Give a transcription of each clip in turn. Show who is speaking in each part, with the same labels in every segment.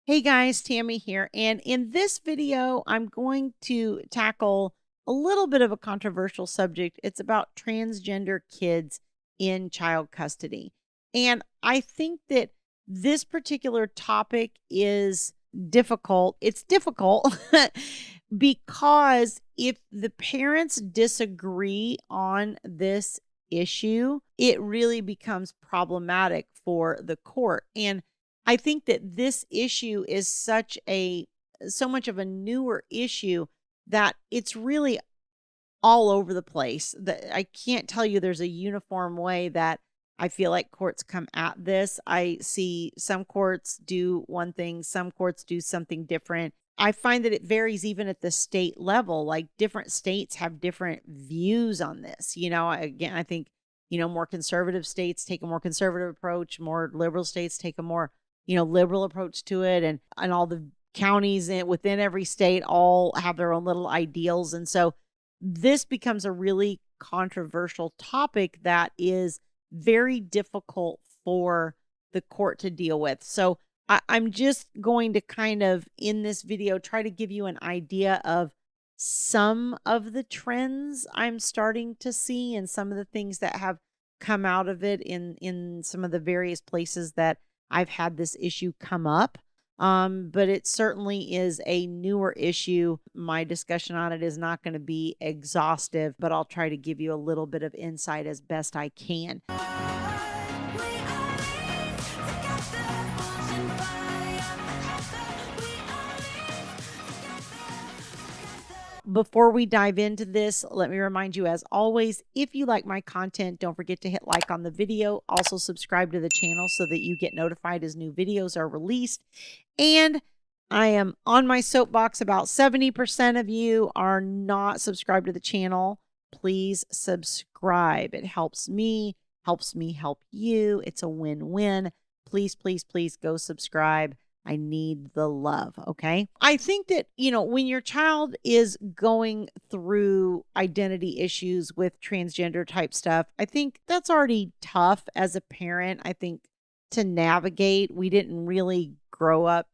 Speaker 1: Hey guys, Tammy here. And in this video, I'm going to tackle a little bit of a controversial subject. It's about transgender kids in child custody. And I think that this particular topic is difficult. It's difficult because if the parents disagree on this issue, it really becomes problematic for the court. And I think that this issue is so much of a newer issue that it's really all over the place. That I can't tell you there's a uniform way that I feel like courts come at this. I see some courts do one thing, some courts do something different. I find that it varies even at the state level. Like different states have different views on this. Again, I think, more conservative states take a more conservative approach, more liberal states take a more liberal approach to it, and all the counties within every state all have their own little ideals. And so this becomes a really controversial topic that is very difficult for the court to deal with. So I'm just going to kind of in this video try to give you an idea of some of the trends I'm starting to see and some of the things that have come out of it in some of the various places that I've had this issue come up. But it certainly is a newer issue. My discussion on it is not going to be exhaustive, but I'll try to give you a little bit of insight as best I can. Before we dive into this, let me remind you, as always, if you like my content, don't forget to hit like on the video. Also subscribe to the channel so that you get notified as new videos are released. And I am on my soapbox. About 70% of you are not subscribed to the channel. Please subscribe. It helps me help you. It's a win-win. Please, please, please go subscribe. I need the love. Okay. I think that, when your child is going through identity issues with transgender type stuff, I think that's already tough as a parent, I think, to navigate. We didn't really grow up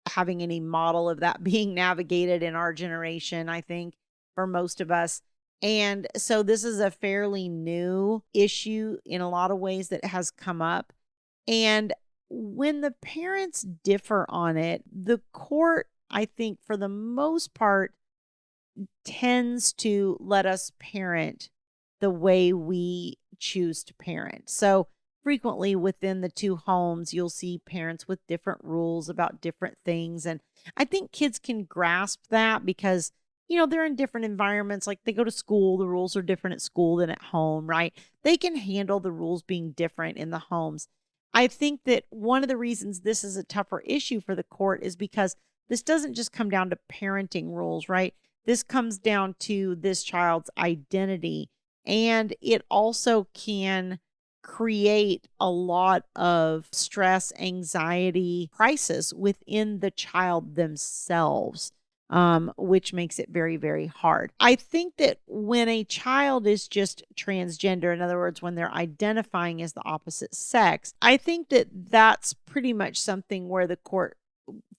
Speaker 1: having any model of that being navigated in our generation, I think, for most of us. And so this is a fairly new issue in a lot of ways that has come up. And when the parents differ on it, the court, I think, for the most part, tends to let us parent the way we choose to parent. So frequently within the two homes, you'll see parents with different rules about different things. And I think kids can grasp that because, they're in different environments. Like they go to school, the rules are different at school than at home, right? They can handle the rules being different in the homes. I think that one of the reasons this is a tougher issue for the court is because this doesn't just come down to parenting rules, right? This comes down to this child's identity, and it also can create a lot of stress, anxiety, crisis within the child themselves. Which makes it very, very hard. I think that when a child is just transgender, in other words, when they're identifying as the opposite sex, I think that that's pretty much something where the court,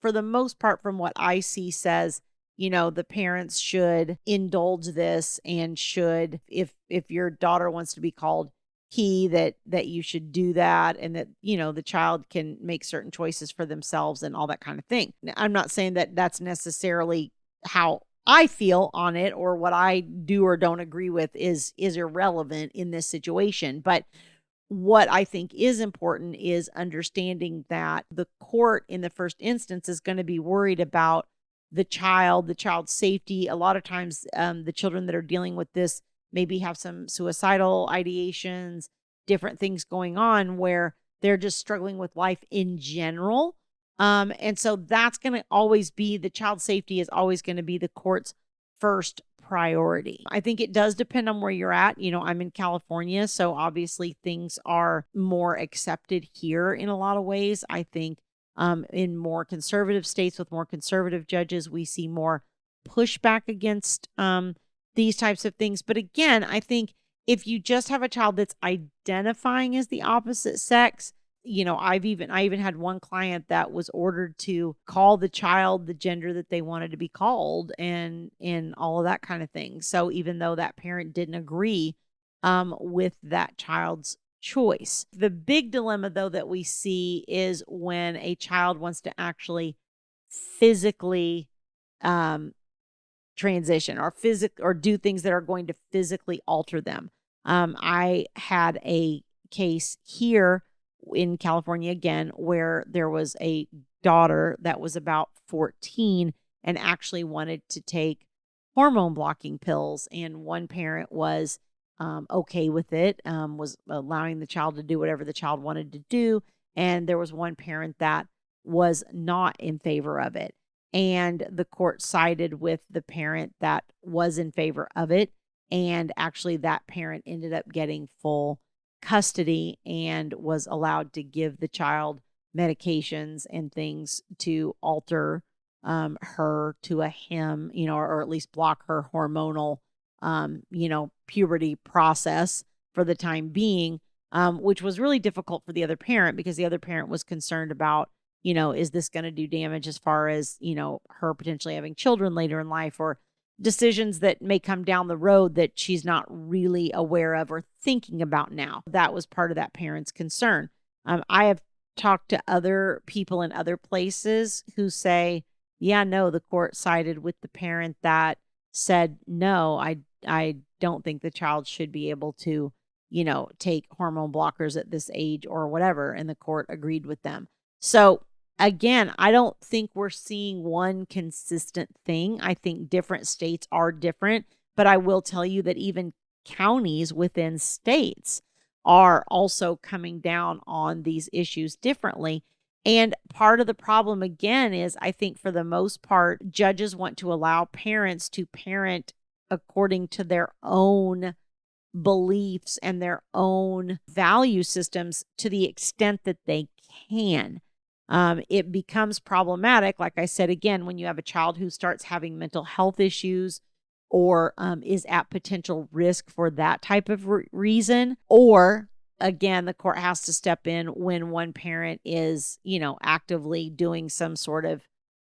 Speaker 1: for the most part, from what I see, says, the parents should indulge this and should, if your daughter wants to be called he, that you should do that, and that the child can make certain choices for themselves and all that kind of thing. Now, I'm not saying that that's necessarily how I feel on it, or what I do or don't agree with is irrelevant in this situation, but what I think is important is understanding that the court in the first instance is going to be worried about the child's safety. A lot of times the children that are dealing with this maybe have some suicidal ideations, different things going on where they're just struggling with life in general. And so that's going to always be, the child safety is always going to be the court's first priority. I think it does depend on where you're at. I'm in California, so obviously things are more accepted here in a lot of ways. I think in more conservative states with more conservative judges, we see more pushback against these types of things. But again, I think if you just have a child that's identifying as the opposite sex, I even had one client that was ordered to call the child the gender that they wanted to be called and all of that kind of thing. So even though that parent didn't agree with that child's choice. The big dilemma though that we see is when a child wants to actually physically um, transition or do things that are going to physically alter them. I had a case here in California again where there was a daughter that was about 14 and actually wanted to take hormone blocking pills, and one parent was okay with it, was allowing the child to do whatever the child wanted to do, and there was one parent that was not in favor of it. And the court sided with the parent that was in favor of it. And actually, that parent ended up getting full custody and was allowed to give the child medications and things to alter her to a him, or at least block her hormonal, puberty process for the time being, which was really difficult for the other parent because the other parent was concerned about, is this going to do damage as far as, her potentially having children later in life or decisions that may come down the road that she's not really aware of or thinking about now. That was part of that parent's concern. I have talked to other people in other places who say, yeah, no, the court sided with the parent that said, no, I don't think the child should be able to, take hormone blockers at this age or whatever. And the court agreed with them. So again, I don't think we're seeing one consistent thing. I think different states are different, but I will tell you that even counties within states are also coming down on these issues differently. And part of the problem, again, is I think for the most part, judges want to allow parents to parent according to their own beliefs and their own value systems to the extent that they can. It becomes problematic, like I said, again, when you have a child who starts having mental health issues or is at potential risk for that type of reason. Or again, the court has to step in when one parent is, actively doing some sort of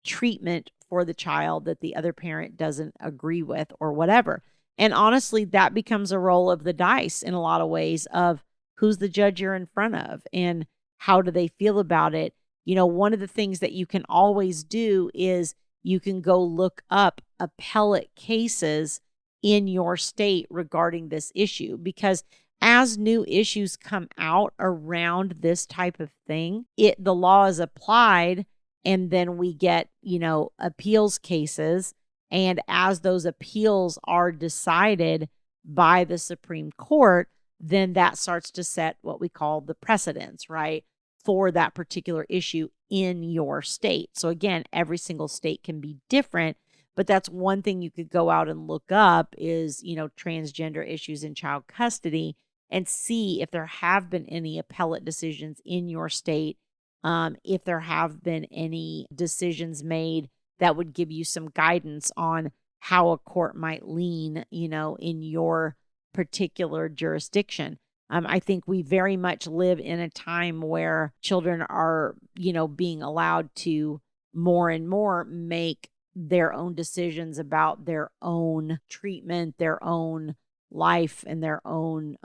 Speaker 1: treatment for the child that the other parent doesn't agree with or whatever. And honestly, that becomes a roll of the dice in a lot of ways of who's the judge you're in front of and how do they feel about it. One of the things that you can always do is you can go look up appellate cases in your state regarding this issue, because as new issues come out around this type of thing, the law is applied, and then we get, appeals cases. And as those appeals are decided by the Supreme Court, then that starts to set what we call the precedents, right, for that particular issue in your state. So again, every single state can be different, but that's one thing you could go out and look up is, transgender issues in child custody and see if there have been any appellate decisions in your state, if there have been any decisions made that would give you some guidance on how a court might lean, in your particular jurisdiction. I think we very much live in a time where children are, being allowed to more and more make their own decisions about their own treatment, their own life, and their own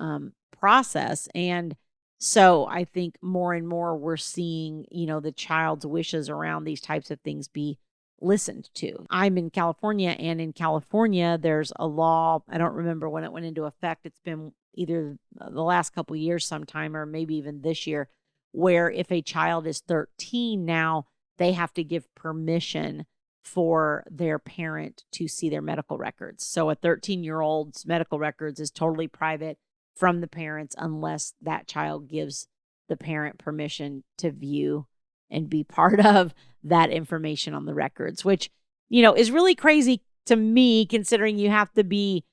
Speaker 1: process. And so I think more and more we're seeing, the child's wishes around these types of things be listened to. I'm in California, and in California, there's a law. I don't remember when it went into effect. It's been either the last couple of years sometime or maybe even this year, where if a child is 13 now, they have to give permission for their parent to see their medical records. So a 13-year-old's medical records is totally private from the parents unless that child gives the parent permission to view and be part of that information on the records, which, is really crazy to me, considering you have to be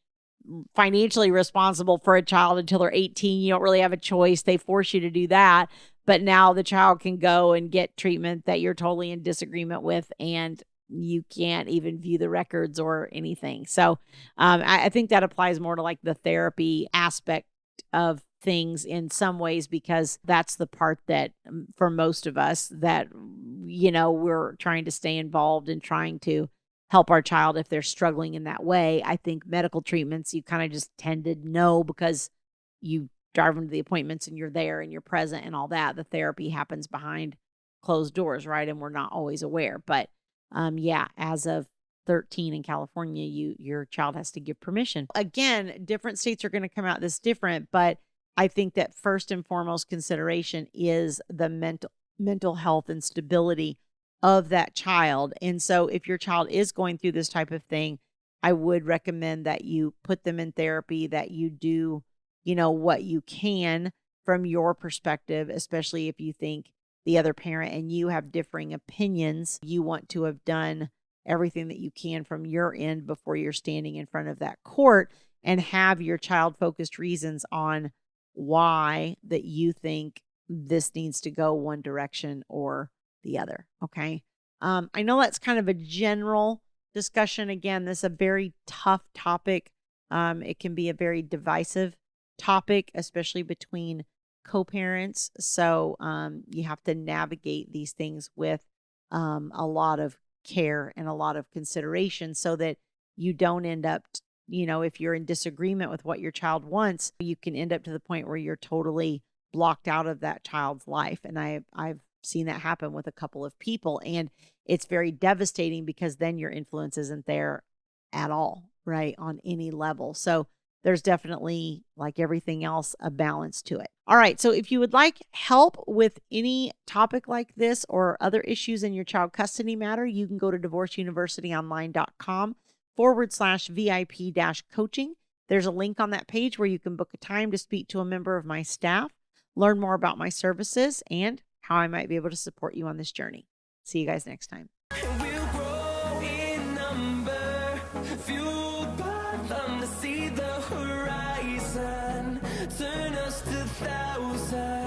Speaker 1: financially responsible for a child until they're 18. You don't really have a choice. They force you to do that. But now the child can go and get treatment that you're totally in disagreement with, and you can't even view the records or anything. So I think that applies more to like the therapy aspect of things in some ways, because that's the part that for most of us that, we're trying to stay involved and trying to help our child if they're struggling in that way. I think medical treatments, you kind of just tend to know because you drive them to the appointments and you're there and you're present and all that. The therapy happens behind closed doors, right? And we're not always aware. But yeah, as of 13 in California, your child has to give permission. Again, different states are going to come out this different, but I think that first and foremost consideration is the mental health and stability of that child. And so if your child is going through this type of thing, I would recommend that you put them in therapy, that you do, what you can from your perspective, especially if you think the other parent and you have differing opinions. You want to have done everything that you can from your end before you're standing in front of that court, and have your child focused reasons on why that you think this needs to go one direction or the other. Okay. I know that's kind of a general discussion. Again, this is a very tough topic. It can be a very divisive topic, especially between co-parents. So you have to navigate these things with a lot of care and a lot of consideration, so that you don't end up, if you're in disagreement with what your child wants, you can end up to the point where you're totally blocked out of that child's life. And I've seen that happen with a couple of people, and it's very devastating because then your influence isn't there at all, right, on any level. So there's definitely, like everything else, a balance to it. All right. So if you would like help with any topic like this or other issues in your child custody matter, you can go to divorceuniversityonline.com/VIP-coaching. There's a link on that page where you can book a time to speak to a member of my staff, learn more about my services, and how I might be able to support you on this journey. See you guys next time.
Speaker 2: We'll grow in number, fueled by them to see the horizon, turn us to thousands.